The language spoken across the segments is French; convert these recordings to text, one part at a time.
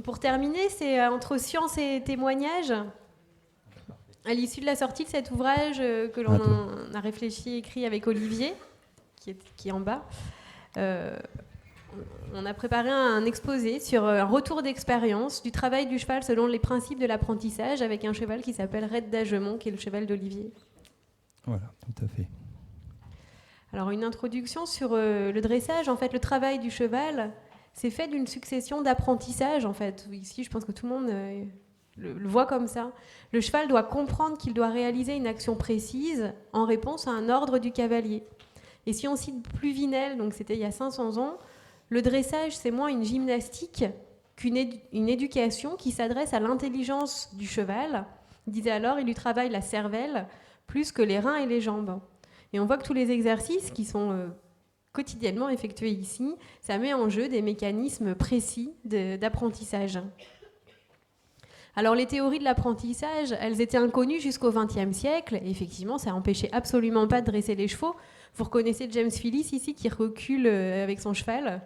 Pour terminer, c'est entre science et témoignage. À l'issue de la sortie de cet ouvrage que l'on a réfléchi et écrit avec Olivier, qui est en bas, on a préparé un exposé sur un retour d'expérience du travail du cheval selon les principes de l'apprentissage avec un cheval qui s'appelle Red d'Agemont, qui est le cheval d'Olivier. Voilà, tout à fait. Alors une introduction sur le dressage. En fait, le travail du cheval, c'est fait d'une succession d'apprentissages. En fait, ici, je pense que tout le monde le voit comme ça. Le cheval doit comprendre qu'il doit réaliser une action précise en réponse à un ordre du cavalier. Et si on cite Pluvinel, donc c'était il y a 500 ans, le dressage, c'est moins une gymnastique qu'une éducation qui s'adresse à l'intelligence du cheval. Il disait alors, il lui travaille la cervelle plus que les reins et les jambes. Et on voit que tous les exercices qui sont quotidiennement effectués ici, ça met en jeu des mécanismes précis d'apprentissage. Alors les théories de l'apprentissage, elles étaient inconnues jusqu'au XXe siècle. Et effectivement, ça n'empêchait absolument pas de dresser les chevaux. Vous reconnaissez James Phillips ici qui recule avec son cheval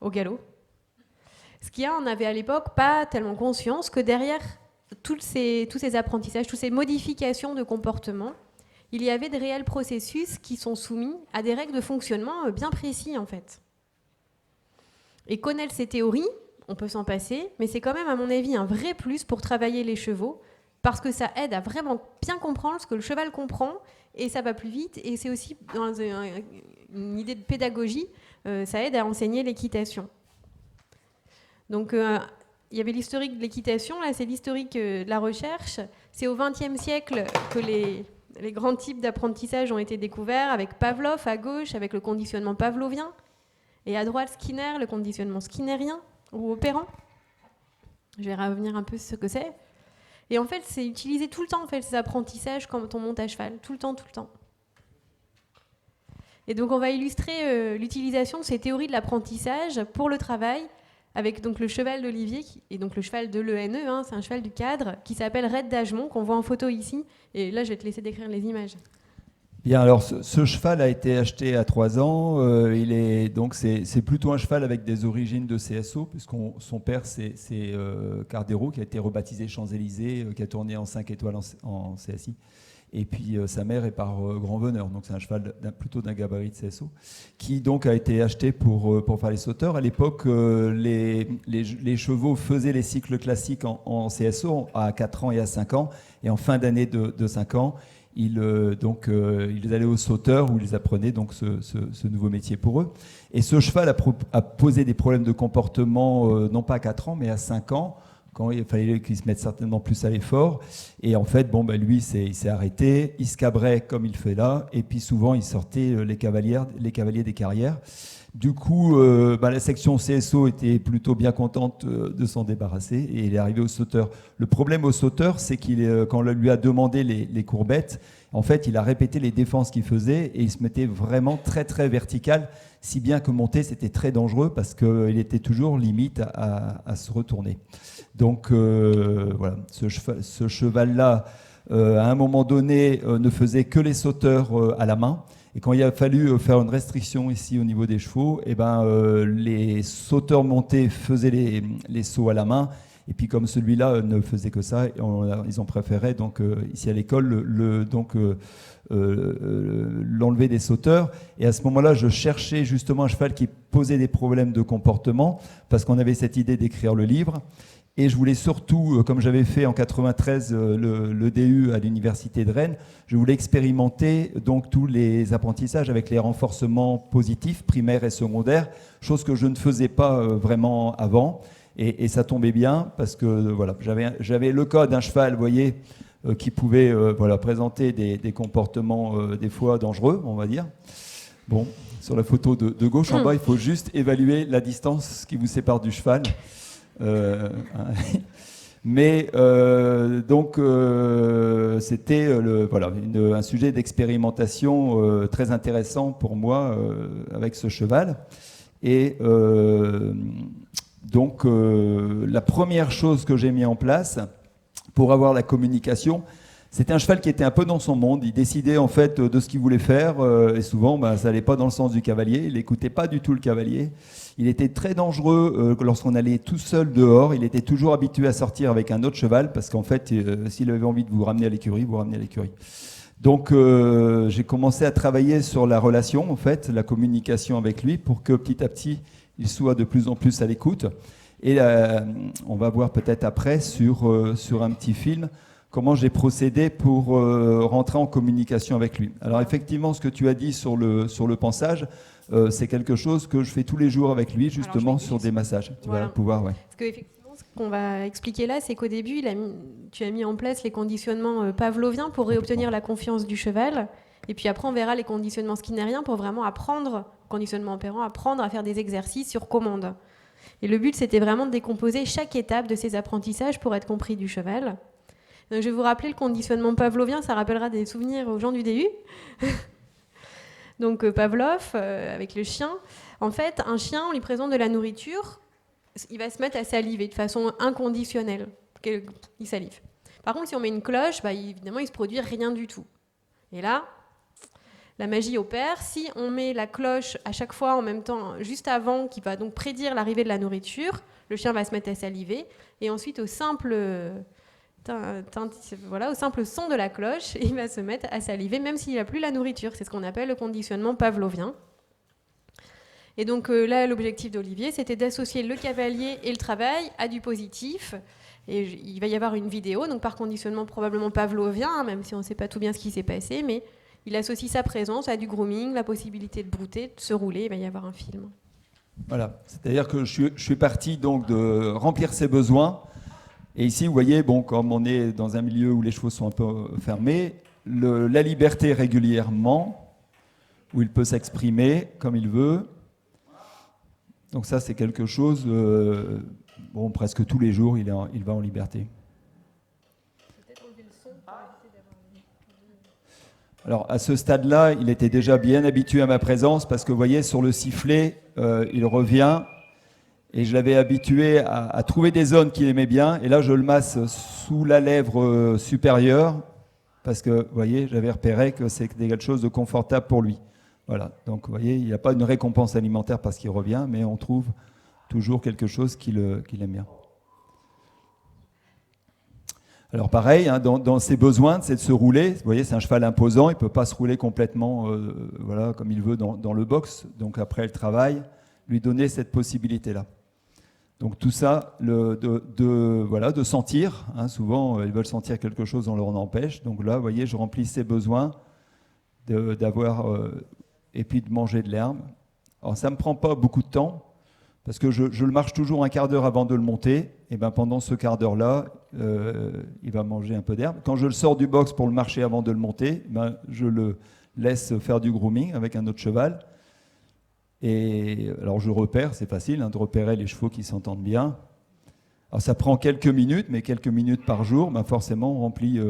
au galop. Ce qu'il y a, on n'avait à l'époque pas tellement conscience que derrière tous ces apprentissages, toutes ces modifications de comportement, il y avait de réels processus qui sont soumis à des règles de fonctionnement bien précis en fait. Et connaître ces théories, on peut s'en passer, mais c'est quand même à mon avis un vrai plus pour travailler les chevaux, parce que ça aide à vraiment bien comprendre ce que le cheval comprend, et ça va plus vite, et c'est aussi dans une idée de pédagogie, ça aide à enseigner l'équitation. Donc il y avait l'historique de l'équitation, là c'est l'historique de la recherche. C'est au XXe siècle que les grands types d'apprentissage ont été découverts, avec Pavlov à gauche, avec le conditionnement pavlovien, et à droite Skinner, le conditionnement skinnérien, ou opérant. Je vais revenir un peu sur ce que c'est. Et en fait, c'est utilisé tout le temps, en fait, ces apprentissages quand on monte à cheval, tout le temps. Et donc on va illustrer l'utilisation de ces théories de l'apprentissage pour le travail, avec donc le cheval d'Olivier, et donc le cheval de l'ENE, c'est un cheval du cadre, qui s'appelle Red d'Agemont, qu'on voit en photo ici. Et là, je vais te laisser décrire les images. Bien, alors ce cheval a été acheté à 3 ans. C'est plutôt un cheval avec des origines de CSO, puisque son père, c'est Cardero, qui a été rebaptisé Champs-Élysées, qui a tourné en 5 étoiles en CSI. Et puis sa mère est par Grand Veneur, donc c'est un cheval plutôt d'un gabarit de CSO, qui donc a été acheté pour faire les sauteurs. À l'époque, les chevaux faisaient les cycles classiques en CSO à 4 ans et à 5 ans, et en fin d'année de 5 ans, ils allaient aux sauteurs où ils apprenaient donc ce nouveau métier pour eux. Et ce cheval a posé des problèmes de comportement, non pas à 4 ans, mais à 5 ans, quand il fallait qu'il se mette certainement plus à l'effort. Et en fait, lui, il s'est arrêté, il se cabrait comme il fait là, et puis souvent, il sortait les cavaliers des carrières. Du coup, la section CSO était plutôt bien contente de s'en débarrasser, et il est arrivé au sauteur. Le problème au sauteur, c'est quand on lui a demandé les courbettes, en fait, il a répété les défenses qu'il faisait, et il se mettait vraiment très, très vertical, si bien que monter, c'était très dangereux, parce qu'il était toujours limite à se retourner. Donc, voilà, ce cheval-là, à un moment donné, ne faisait que les sauteurs à la main. Et quand il a fallu faire une restriction ici au niveau des chevaux, les sauteurs montés faisaient les sauts à la main. Et puis comme celui-là ne faisait que ça, ils ont préféré donc ici à l'école l'enlever des sauteurs. Et à ce moment-là, je cherchais justement un cheval qui posait des problèmes de comportement, parce qu'on avait cette idée d'écrire le livre. Et je voulais surtout, comme j'avais fait en 93 le DU à l'université de Rennes, je voulais expérimenter donc tous les apprentissages avec les renforcements positifs, primaires et secondaires, chose que je ne faisais pas vraiment avant. Et ça tombait bien parce que voilà, j'avais le cas d'un cheval, vous voyez, qui pouvait présenter des comportements des fois dangereux, on va dire. Bon, sur la photo de gauche en bas, il faut juste évaluer la distance qui vous sépare du cheval. C'était un sujet d'expérimentation très intéressant pour moi avec ce cheval. Et la première chose que j'ai mis en place pour avoir la communication, C'était un cheval qui était un peu dans son monde. Il décidait en fait de ce qu'il voulait faire et souvent ça n'allait pas dans le sens du cavalier. Il n'écoutait pas du tout le cavalier. Il était très dangereux lorsqu'on allait tout seul dehors. Il était toujours habitué à sortir avec un autre cheval parce qu'en fait, s'il avait envie de vous ramener à l'écurie, vous ramenez à l'écurie. Donc j'ai commencé à travailler sur la relation, en fait, la communication avec lui pour que petit à petit, il soit de plus en plus à l'écoute. Et on va voir peut-être après sur un petit film comment j'ai procédé pour rentrer en communication avec lui. Alors effectivement, ce que tu as dit sur le pansage, c'est quelque chose que je fais tous les jours avec lui, justement sur des massages. Tu vas pouvoir, ouais. Parce qu'effectivement, ce qu'on va expliquer là, c'est qu'au début, tu as mis en place les conditionnements pavloviens pour réobtenir la confiance du cheval. Et puis après, on verra les conditionnements skinnériens pour vraiment apprendre, conditionnement opérant, apprendre à faire des exercices sur commande. Et le but, c'était vraiment de décomposer chaque étape de ces apprentissages pour être compris du cheval. Donc, je vais vous rappeler le conditionnement pavlovien, ça rappellera des souvenirs aux gens du DU. Donc Pavlov, avec le chien, en fait, un chien, on lui présente de la nourriture, il va se mettre à saliver de façon inconditionnelle. Il salive. Par contre, si on met une cloche, évidemment, il ne se produit rien du tout. Et là, la magie opère. Si on met la cloche à chaque fois en même temps, juste avant, qui va donc prédire l'arrivée de la nourriture, le chien va se mettre à saliver. Et ensuite, au simple son de la cloche, il va se mettre à saliver, même s'il n'a plus la nourriture. C'est ce qu'on appelle le conditionnement pavlovien. Et donc là, l'objectif d'Olivier, c'était d'associer le cavalier et le travail à du positif. Et il va y avoir une vidéo, donc par conditionnement probablement pavlovien, même si on ne sait pas tout bien ce qui s'est passé, mais il associe sa présence à du grooming, la possibilité de brouter, de se rouler, il va y avoir un film. Voilà, c'est-à-dire que je suis parti donc de remplir ses besoins. Et ici, vous voyez, comme on est dans un milieu où les chevaux sont un peu fermés, la liberté régulièrement, où il peut s'exprimer comme il veut. Donc ça, c'est quelque chose, presque tous les jours, il va en liberté. Alors, à ce stade-là, il était déjà bien habitué à ma présence parce que, vous voyez, sur le sifflet, il revient et je l'avais habitué à trouver des zones qu'il aimait bien. Et là, je le masse sous la lèvre supérieure parce que, vous voyez, j'avais repéré que c'était quelque chose de confortable pour lui. Voilà. Donc, vous voyez, il n'y a pas une récompense alimentaire parce qu'il revient, mais on trouve toujours quelque chose qu'il aime bien. Alors pareil, dans ses besoins, c'est de se rouler. Vous voyez, c'est un cheval imposant, il ne peut pas se rouler complètement comme il veut dans le box. Donc après le travail, lui donner cette possibilité-là. Donc tout ça, de sentir. Souvent, ils veulent sentir quelque chose, on leur en empêche. Donc là, vous voyez, je remplis ses besoins d'avoir et puis de manger de l'herbe. Alors ça ne me prend pas beaucoup de temps. Parce que je le marche toujours un quart d'heure avant de le monter, et pendant ce quart d'heure-là, il va manger un peu d'herbe. Quand je le sors du box pour le marcher avant de le monter, je le laisse faire du grooming avec un autre cheval. Et alors je repère, c'est facile de repérer les chevaux qui s'entendent bien. Alors ça prend quelques minutes, mais quelques minutes par jour, forcément on remplit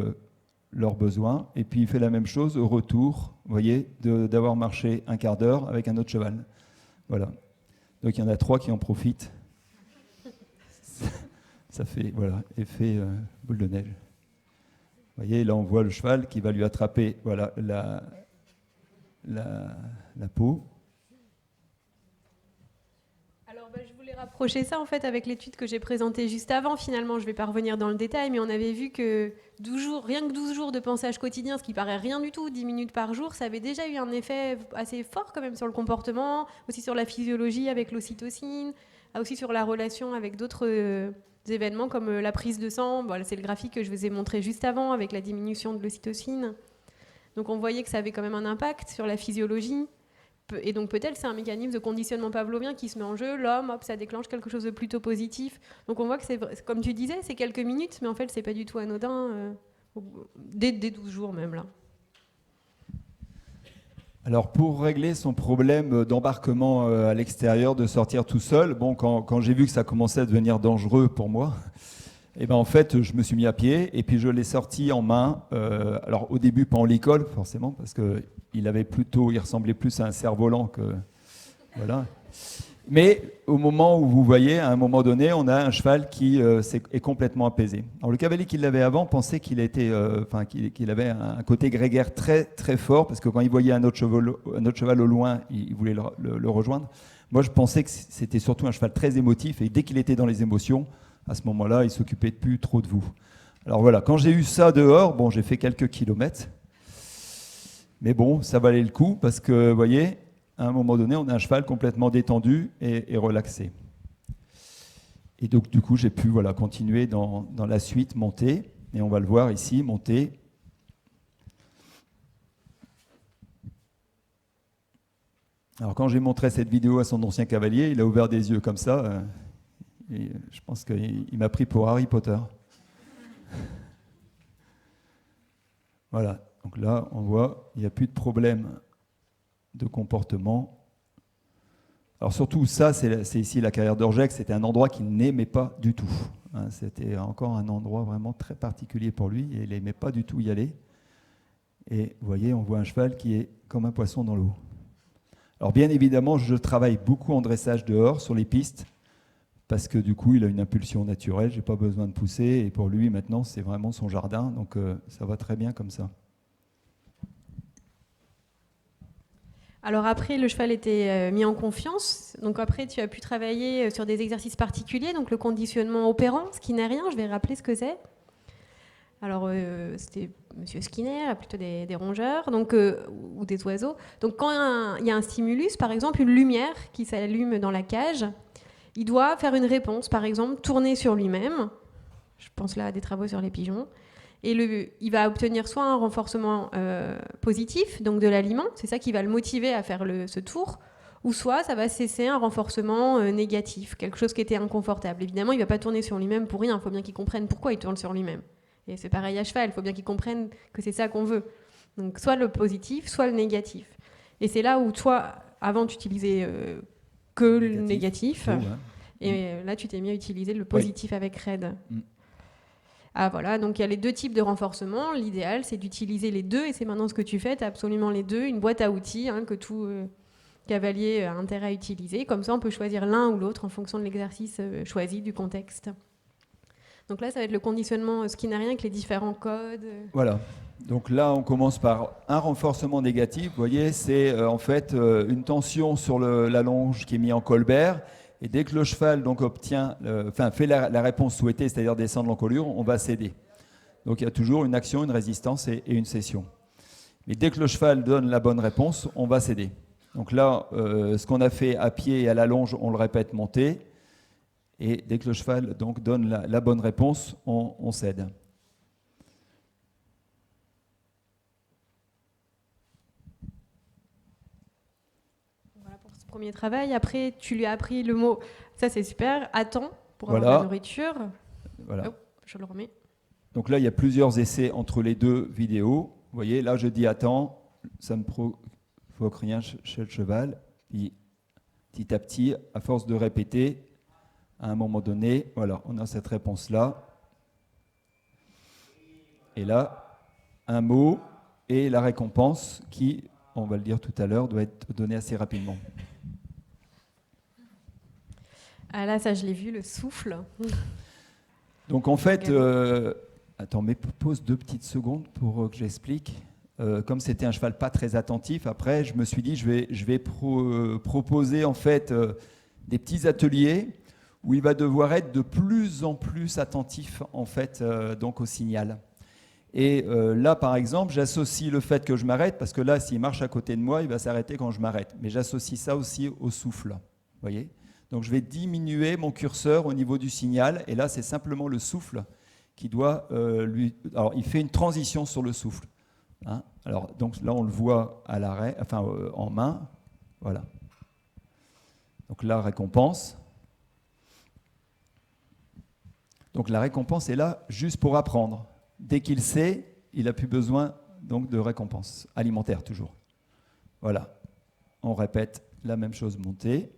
leurs besoins. Et puis il fait la même chose au retour, vous voyez, d'avoir marché un quart d'heure avec un autre cheval. Voilà. Donc il y en a 3 qui en profitent. Ça fait effet boule de neige. Vous voyez, là on voit le cheval qui va lui attraper la peau. Alors je voulais rapprocher ça en fait avec l'étude que j'ai présentée juste avant. Finalement, je ne vais pas revenir dans le détail, mais on avait vu que rien que 12 jours de pensage quotidien, ce qui paraît rien du tout, 10 minutes par jour, ça avait déjà eu un effet assez fort quand même sur le comportement, aussi sur la physiologie avec l'ocytocine, aussi sur la relation avec d'autres événements comme la prise de sang. Voilà, c'est le graphique que je vous ai montré juste avant avec la diminution de l'ocytocine. Donc on voyait que ça avait quand même un impact sur la physiologie. Et donc peut-être c'est un mécanisme de conditionnement pavlovien qui se met en jeu, l'homme, hop, ça déclenche quelque chose de plutôt positif. Donc on voit que c'est, comme tu disais, c'est quelques minutes, mais en fait c'est pas du tout anodin, dès 12 jours même là. Alors pour régler son problème d'embarquement à l'extérieur, de sortir tout seul, quand j'ai vu que ça commençait à devenir dangereux pour moi, en fait je me suis mis à pied et puis je l'ai sorti en main. Alors au début pas en licol forcément parce que il ressemblait plus à un cerf-volant que voilà. Mais au moment où vous voyez, à un moment donné, on a un cheval qui est complètement apaisé. Alors le cavalier qui l'avait avant pensait qu'il avait un côté grégaire très très fort, parce que quand il voyait un autre cheval au loin, il voulait le rejoindre. Moi, je pensais que c'était surtout un cheval très émotif, et dès qu'il était dans les émotions, à ce moment-là, il s'occupait plus trop de vous. Alors voilà, quand j'ai eu ça dehors, bon, j'ai fait quelques kilomètres, mais bon, ça valait le coup, parce que, vous voyez, à un moment donné, on a un cheval complètement détendu et relaxé. Et donc, du coup, j'ai pu continuer dans la suite, monter. Et on va le voir ici, monter. Alors, quand j'ai montré cette vidéo à son ancien cavalier, il a ouvert des yeux comme ça. Et je pense qu'il m'a pris pour Harry Potter. Voilà. Donc là, on voit, il n'y a plus de problème de comportement. Alors surtout, ça, c'est ici la carrière d'Orgex, c'était un endroit qu'il n'aimait pas du tout. C'était encore un endroit vraiment très particulier pour lui, et il n'aimait pas du tout y aller. Et vous voyez, on voit un cheval qui est comme un poisson dans l'eau. Alors bien évidemment, je travaille beaucoup en dressage dehors, sur les pistes, parce que du coup, il a une impulsion naturelle, je n'ai pas besoin de pousser, et pour lui, maintenant, c'est vraiment son jardin, donc ça va très bien comme ça. Alors après, le cheval était mis en confiance. Donc après, tu as pu travailler sur des exercices particuliers, donc le conditionnement opérant, Skinner, je vais rappeler ce que c'est. Alors c'était Monsieur Skinner, plutôt des rongeurs, donc, ou des oiseaux. Donc quand il y a un stimulus, par exemple une lumière qui s'allume dans la cage, il doit faire une réponse, par exemple tourner sur lui-même. Je pense là à des travaux sur les pigeons. Et il va obtenir soit un renforcement positif, donc de l'aliment, c'est ça qui va le motiver à faire ce tour, ou soit ça va cesser un renforcement négatif, quelque chose qui était inconfortable. Évidemment, il ne va pas tourner sur lui-même pour rien, il faut bien qu'il comprenne pourquoi il tourne sur lui-même. Et c'est pareil à cheval, il faut bien qu'il comprenne que c'est ça qu'on veut. Donc soit le positif, soit le négatif. Et c'est là où toi, avant, tu utilisais que le négatif, ouais. Et là, tu t'es mis à utiliser le positif avec Red. Mm. Ah voilà, donc il y a les deux types de renforcement. L'idéal, c'est d'utiliser les deux, et c'est maintenant ce que tu fais, tu as absolument les deux, une boîte à outils que tout cavalier a intérêt à utiliser. Comme ça, on peut choisir l'un ou l'autre en fonction de l'exercice choisi, du contexte. Donc là, ça va être le conditionnement skinnerien avec les différents codes. Voilà. Donc là, on commence par un renforcement négatif. Vous voyez, c'est en fait une tension sur la longe qui est mise en colbert. Et dès que le cheval donc, fait la réponse souhaitée, c'est-à-dire descendre l'encolure, on va céder. Donc il y a toujours une action, une résistance et une cession. Mais dès que le cheval donne la bonne réponse, on va céder. Donc là, ce qu'on a fait à pied et à la longe, on le répète, monter. Et dès que le cheval donc, donne la bonne réponse, on cède. Premier travail. Après, tu lui as appris le mot, ça c'est super, attends pour avoir de la nourriture. Voilà. Oh, je le remets. Donc là, il y a plusieurs essais entre les deux vidéos. Vous voyez, là, je dis attends, ça ne provoque rien chez le cheval. Puis, petit à petit, à force de répéter, à un moment donné, voilà, on a cette réponse-là. Et là, un mot et la récompense qui, on va le dire tout à l'heure, doit être donnée assez rapidement. Ah là, ça je l'ai vu, le souffle. Donc en fait, attends, mais pose 2 petites secondes pour que j'explique. Comme c'était un cheval pas très attentif, après je me suis dit je vais proposer en fait des petits ateliers où il va devoir être de plus en plus attentif en fait donc au signal. Et là par exemple, j'associe le fait que je m'arrête, parce que là s'il marche à côté de moi, il va s'arrêter quand je m'arrête. Mais j'associe ça aussi au souffle, vous voyez ? Donc je vais diminuer mon curseur au niveau du signal, et là c'est simplement le souffle qui doit Alors il fait une transition sur le souffle. Hein. Alors donc là on le voit à l'arrêt, enfin en main, voilà. Donc la récompense. Donc la récompense est là juste pour apprendre. Dès qu'il sait, il n'a plus besoin donc de récompense alimentaire toujours. Voilà. On répète la même chose, monter.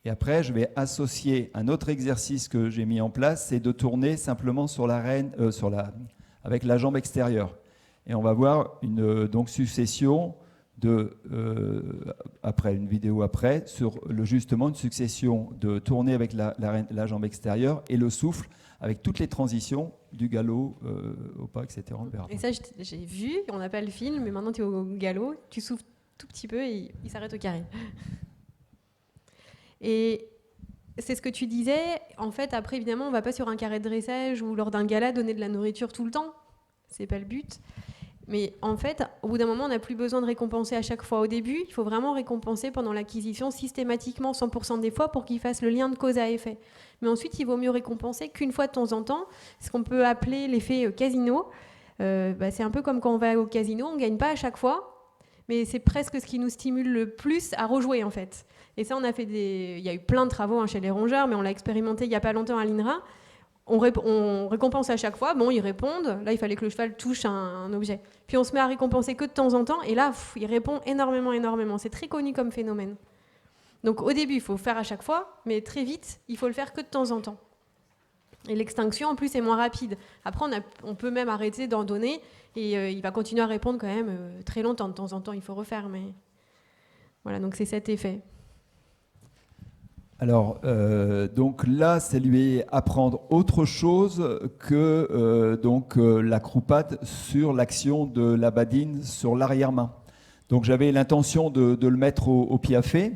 Et après, je vais associer un autre exercice que j'ai mis en place, c'est de tourner simplement sur l'arène, avec la jambe extérieure. Et on va voir une donc, succession après une vidéo après, sur justement une succession de tournées avec la jambe extérieure et le souffle, avec toutes les transitions du galop au pas, etc. Et ça, j'ai vu, on n'a pas le film, mais maintenant tu es au galop, tu souffles tout petit peu et il s'arrête au carré. Et c'est ce que tu disais, en fait, après, évidemment, on ne va pas sur un carré de dressage ou lors d'un gala donner de la nourriture tout le temps. C'est pas le but. Mais en fait, au bout d'un moment, on n'a plus besoin de récompenser à chaque fois. Au début, il faut vraiment récompenser pendant l'acquisition systématiquement 100% des fois pour qu'il fasse le lien de cause à effet. Mais ensuite, il vaut mieux récompenser qu'une fois de temps en temps, ce qu'on peut appeler l'effet casino. C'est un peu comme quand on va au casino, on ne gagne pas à chaque fois, mais c'est presque ce qui nous stimule le plus à rejouer en fait. Et ça, il y a eu plein de travaux chez les rongeurs, mais on l'a expérimenté il n'y a pas longtemps à l'INRA. On récompense à chaque fois, bon, ils répondent, là il fallait que le cheval touche un objet. Puis on se met à récompenser que de temps en temps, et là, il répond énormément. C'est très connu comme phénomène. Donc au début, il faut faire à chaque fois, mais très vite, il faut le faire que de temps en temps. Et l'extinction, en plus, est moins rapide. Après, on peut même arrêter d'en donner, et il va continuer à répondre quand même très longtemps. De temps en temps, il faut refaire, mais voilà, donc c'est cet effet. Alors, donc là, c'est lui apprendre autre chose que la croupade sur l'action de la badine sur l'arrière-main. Donc j'avais l'intention de le mettre au piafé,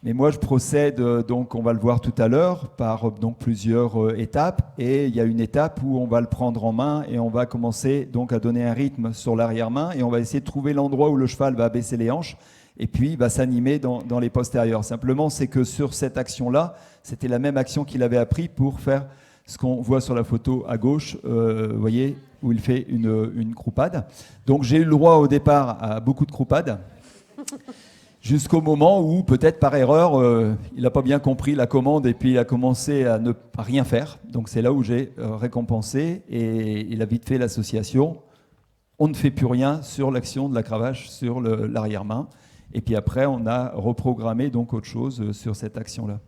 mais moi je procède, donc on va le voir tout à l'heure, par donc plusieurs étapes, et il y a une étape où on va le prendre en main et on va commencer donc à donner un rythme sur l'arrière-main, et on va essayer de trouver l'endroit où le cheval va baisser les hanches, et puis il va s'animer dans les postérieurs. Simplement, c'est que sur cette action-là, c'était la même action qu'il avait appris pour faire ce qu'on voit sur la photo à gauche, vous voyez, où il fait une croupade. Donc j'ai eu le droit au départ à beaucoup de croupades, jusqu'au moment où, peut-être par erreur, il n'a pas bien compris la commande et puis il a commencé à ne pas rien faire. Donc c'est là où j'ai récompensé et il a vite fait l'association. On ne fait plus rien sur l'action de la cravache sur l'arrière-main. Et puis après, on a reprogrammé donc autre chose sur cette action-là.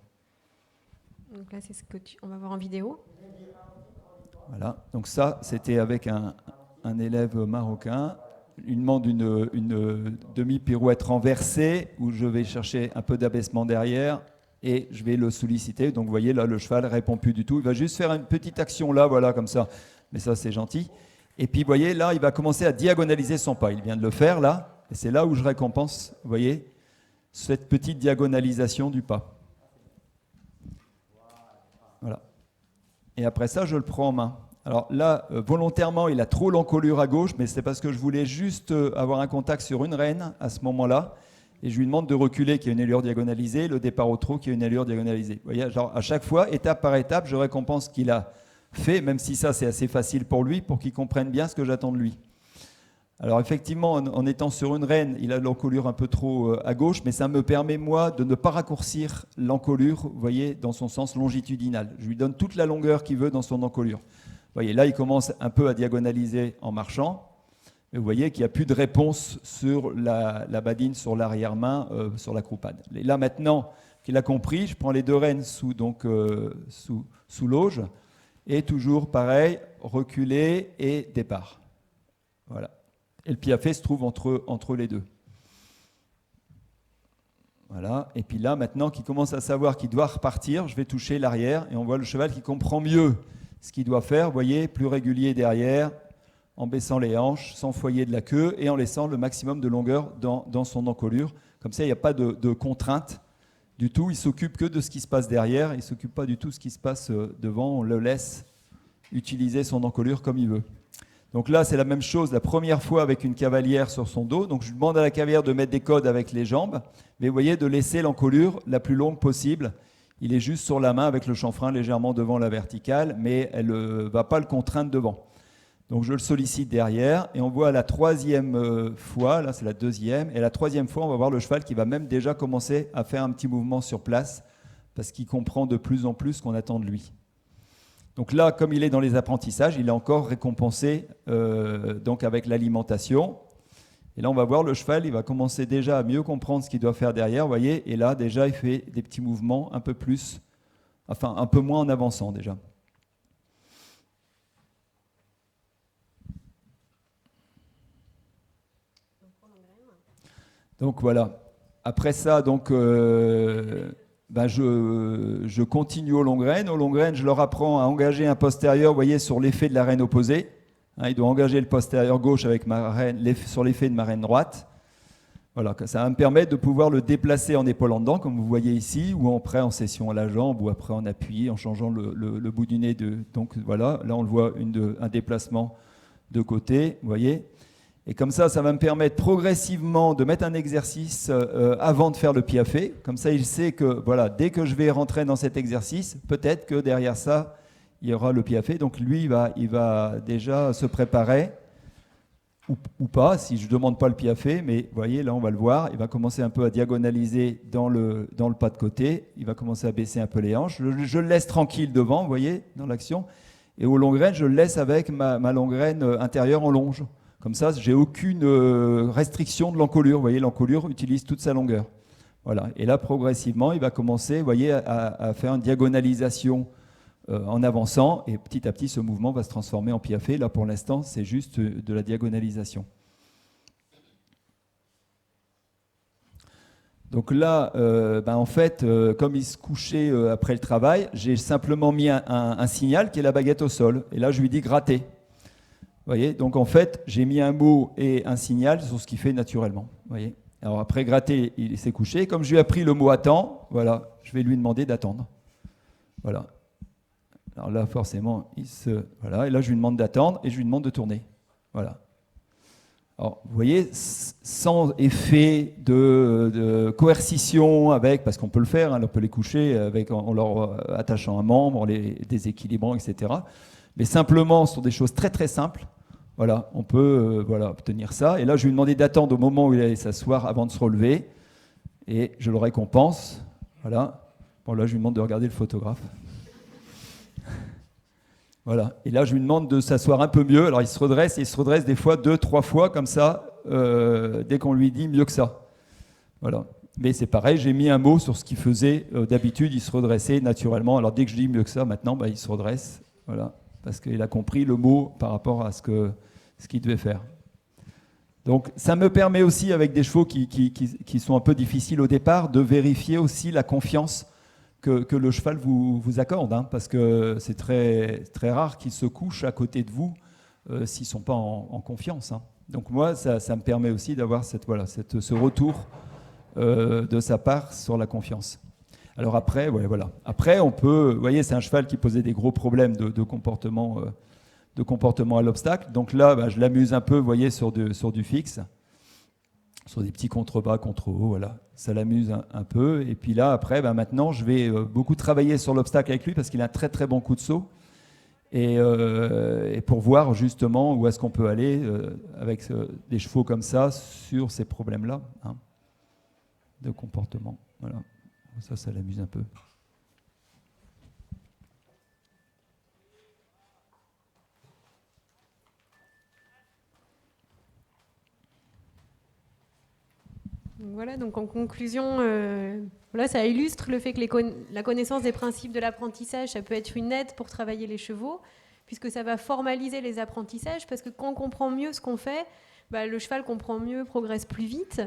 Donc là, c'est ce que on va voir en vidéo. Voilà. Donc ça, c'était avec un élève marocain. Il demande une demi-pirouette renversée où je vais chercher un peu d'abaissement derrière et je vais le solliciter. Donc vous voyez, là, le cheval ne répond plus du tout. Il va juste faire une petite action là, voilà, comme ça. Mais ça, c'est gentil. Et puis, vous voyez, là, il va commencer à diagonaliser son pas. Il vient de le faire, là. Et c'est là où je récompense, vous voyez, cette petite diagonalisation du pas. Voilà. Et après ça, je le prends en main. Alors là, volontairement, il a trop l'encolure à gauche, mais c'est parce que je voulais juste avoir un contact sur une reine à ce moment-là. Et je lui demande de reculer, qui a une allure diagonalisée, le départ au trot, qui a une allure diagonalisée. Vous voyez, genre à chaque fois, étape par étape, je récompense ce qu'il a fait, même si ça, c'est assez facile pour lui, pour qu'il comprenne bien ce que j'attends de lui. Alors effectivement, en étant sur une reine, il a l'encolure un peu trop à gauche, mais ça me permet, moi, de ne pas raccourcir l'encolure, vous voyez, dans son sens longitudinal. Je lui donne toute la longueur qu'il veut dans son encolure. Vous voyez, là, il commence un peu à diagonaliser en marchant. Et vous voyez qu'il n'y a plus de réponse sur la badine, sur l'arrière-main, sur la croupade. Et là, maintenant qu'il a compris, je prends les deux rênes sous l'auge, et toujours pareil, reculer et départ. Voilà. Et le piafé se trouve entre les deux. Voilà. Et puis là, maintenant qu'il commence à savoir qu'il doit repartir, je vais toucher l'arrière et on voit le cheval qui comprend mieux ce qu'il doit faire. Vous voyez, plus régulier derrière, en baissant les hanches, sans foyer de la queue et en laissant le maximum de longueur dans son encolure. Comme ça, il n'y a pas de contrainte du tout. Il ne s'occupe que de ce qui se passe derrière. Il ne s'occupe pas du tout de ce qui se passe devant. On le laisse utiliser son encolure comme il veut. Donc là, c'est la même chose la première fois avec une cavalière sur son dos. Donc je demande à la cavalière de mettre des codes avec les jambes, mais vous voyez, de laisser l'encolure la plus longue possible. Il est juste sur la main avec le chanfrein légèrement devant la verticale, mais elle ne va pas le contraindre devant. Donc je le sollicite derrière et on voit la troisième fois, là c'est la deuxième, et la troisième fois, on va voir le cheval qui va même déjà commencer à faire un petit mouvement sur place parce qu'il comprend de plus en plus ce qu'on attend de lui. Donc là, comme il est dans les apprentissages, il est encore récompensé donc avec l'alimentation. Et là, on va voir le cheval, il va commencer déjà à mieux comprendre ce qu'il doit faire derrière, vous voyez. Et là, déjà, il fait des petits mouvements un peu plus, enfin un peu moins en avançant déjà. Donc voilà. Après ça, donc, je continue au long graine. Au long graine, je leur apprends à engager un postérieur, vous voyez, sur l'effet de la reine opposée. Hein, il doit engager le postérieur gauche avec ma reine, sur l'effet de ma reine droite. Voilà, ça va me permettre de pouvoir le déplacer en épaule en dedans, comme vous voyez ici, ou après en session à la jambe, ou après en appui, en changeant le bout du nez. Donc voilà, là on le voit, un déplacement de côté, vous voyez. Et comme ça va me permettre progressivement de mettre un exercice avant de faire le piafé. Comme ça, il sait que voilà, dès que je vais rentrer dans cet exercice, peut-être que derrière ça, il y aura le piafé. Donc lui, il va déjà se préparer. Ou pas, si je ne demande pas le piafé, mais vous voyez, là on va le voir, il va commencer un peu à diagonaliser dans le pas de côté, il va commencer à baisser un peu les hanches, je le laisse tranquille devant, vous voyez, dans l'action, et au long graine, je le laisse avec ma longue graine intérieure en longe. Comme ça, j'ai aucune restriction de l'encolure, vous voyez, l'encolure utilise toute sa longueur. Voilà. Et là, progressivement, il va commencer, vous voyez, à faire une diagonalisation en avançant, et petit à petit, ce mouvement va se transformer en piafé. Là, pour l'instant, c'est juste de la diagonalisation. Donc là, en fait, comme il se couchait après le travail, j'ai simplement mis un signal qui est la baguette au sol. Et là, je lui dis gratter. Vous voyez, donc en fait, j'ai mis un mot et un signal sur ce qu'il fait naturellement. Vous voyez. Alors après gratter, il s'est couché. Comme je lui ai appris le mot attends, voilà, je vais lui demander d'attendre. Voilà. Alors là, forcément, voilà. Et là, je lui demande d'attendre et je lui demande de tourner. Voilà. Alors, vous voyez, sans effet de coercition, parce qu'on peut le faire, hein, on peut les coucher en leur attachant un membre, en les déséquilibrant, etc. Mais simplement sur des choses très très simples. Voilà, on peut obtenir ça. Et là, je lui ai demandé d'attendre au moment où il allait s'asseoir avant de se relever. Et je le récompense. Voilà. Bon, là, je lui demande de regarder le photographe. Voilà. Et là, je lui demande de s'asseoir un peu mieux. Alors, il se redresse des fois 2-3 fois comme ça, dès qu'on lui dit mieux que ça. Voilà. Mais c'est pareil, j'ai mis un mot sur ce qu'il faisait. D'habitude, il se redressait naturellement. Alors, dès que je dis mieux que ça, maintenant, il se redresse. Voilà. Parce qu'il a compris le mot par rapport à ce qu'il devait faire. Donc, ça me permet aussi, avec des chevaux qui sont un peu difficiles au départ, de vérifier aussi la confiance que le cheval vous accorde, hein, parce que c'est très, très rare qu'il se couche à côté de vous s'ils ne sont pas en confiance. Hein. Donc moi, ça me permet aussi d'avoir ce retour de sa part sur la confiance. Alors après, voilà. Après, on peut, vous voyez, c'est un cheval qui posait des gros problèmes de comportement à l'obstacle. Donc là, je l'amuse un peu, vous voyez, sur du fixe, sur des petits contre-bas, contre-haut, voilà. Ça l'amuse un peu. Et puis là, après, maintenant, je vais beaucoup travailler sur l'obstacle avec lui parce qu'il a un très très bon coup de saut. Et pour voir justement où est-ce qu'on peut aller avec des chevaux comme ça sur ces problèmes-là, hein, de comportement. Voilà. Ça l'amuse un peu. Voilà, donc en conclusion, ça illustre le fait que la connaissance des principes de l'apprentissage, ça peut être une aide pour travailler les chevaux, puisque ça va formaliser les apprentissages, parce que quand on comprend mieux ce qu'on fait, le cheval comprend mieux, progresse plus vite.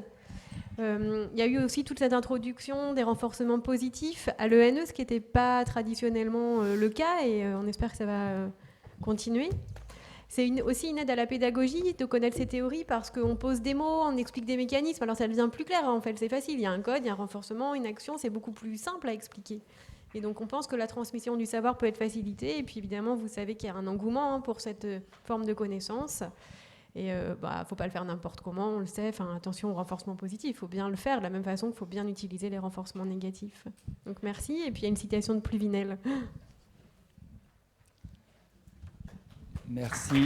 Il y a eu aussi toute cette introduction des renforcements positifs à l'ENE, ce qui n'était pas traditionnellement le cas, et on espère que ça va continuer. C'est aussi une aide à la pédagogie de connaître ces théories parce qu'on pose des mots, on explique des mécanismes, alors ça devient plus clair, en fait, c'est facile. Il y a un code, il y a un renforcement, une action, c'est beaucoup plus simple à expliquer. Et donc on pense que la transmission du savoir peut être facilitée, et puis évidemment, vous savez qu'il y a un engouement pour cette forme de connaissance. Et faut pas le faire n'importe comment, on le sait. Enfin, attention au renforcement positif, il faut bien le faire de la même façon qu'il faut bien utiliser les renforcements négatifs. Donc merci. Et puis il y a une citation de Pluvinel. Merci.